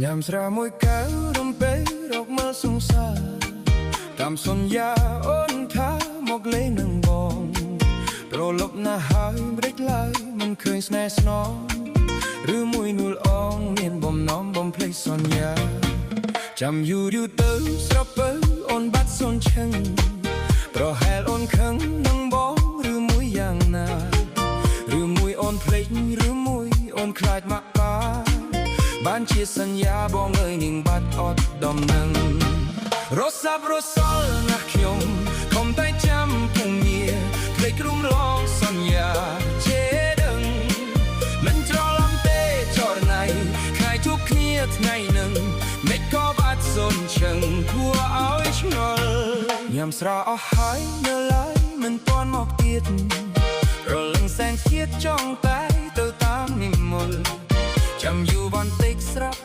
ยามស្រាមួយកែវរំពេរកមើលសង្សារតាមសន្យាអូនថាមកលេងនឹងបងប្រលប់ណាស់ហើយម្ដេចឡើយមិនឃើញស្នេហ៍ស្នងឬមួយនួលអងមានបំណងបំភ្លេចសន្យាចាំយូរទៅស្រពើអូនបាត់សូនឈឹងប្រហែលអូនខឹងនឹងបងឬមួយយ៉ាងណាឬមួយអូនភ្លេចឬមួយអូនខ្លាចមកបានជាសញ្ញាបងអើយនាងបាត់អត់ដំណឹងរសាប់រសល់ណាស់ខ្ញុំកុំតែចាំពងងារភ្លេចក្រុមឡងសន្យាជេដឹងមិនច្រឡំទេចរណៃខែជួបគ្នាថ្ងៃនឹងមិនក៏បាត់សូនឈឹងគួរឲ្យឆ្ងល់ញ៉ាំស្រាអស់ហើយនៅឡើយមិនទាន់មកទៀតរលឹងសែងជាតិចង់តែទៅតាមនិមលចាំយូរបន្តិចស្រាប់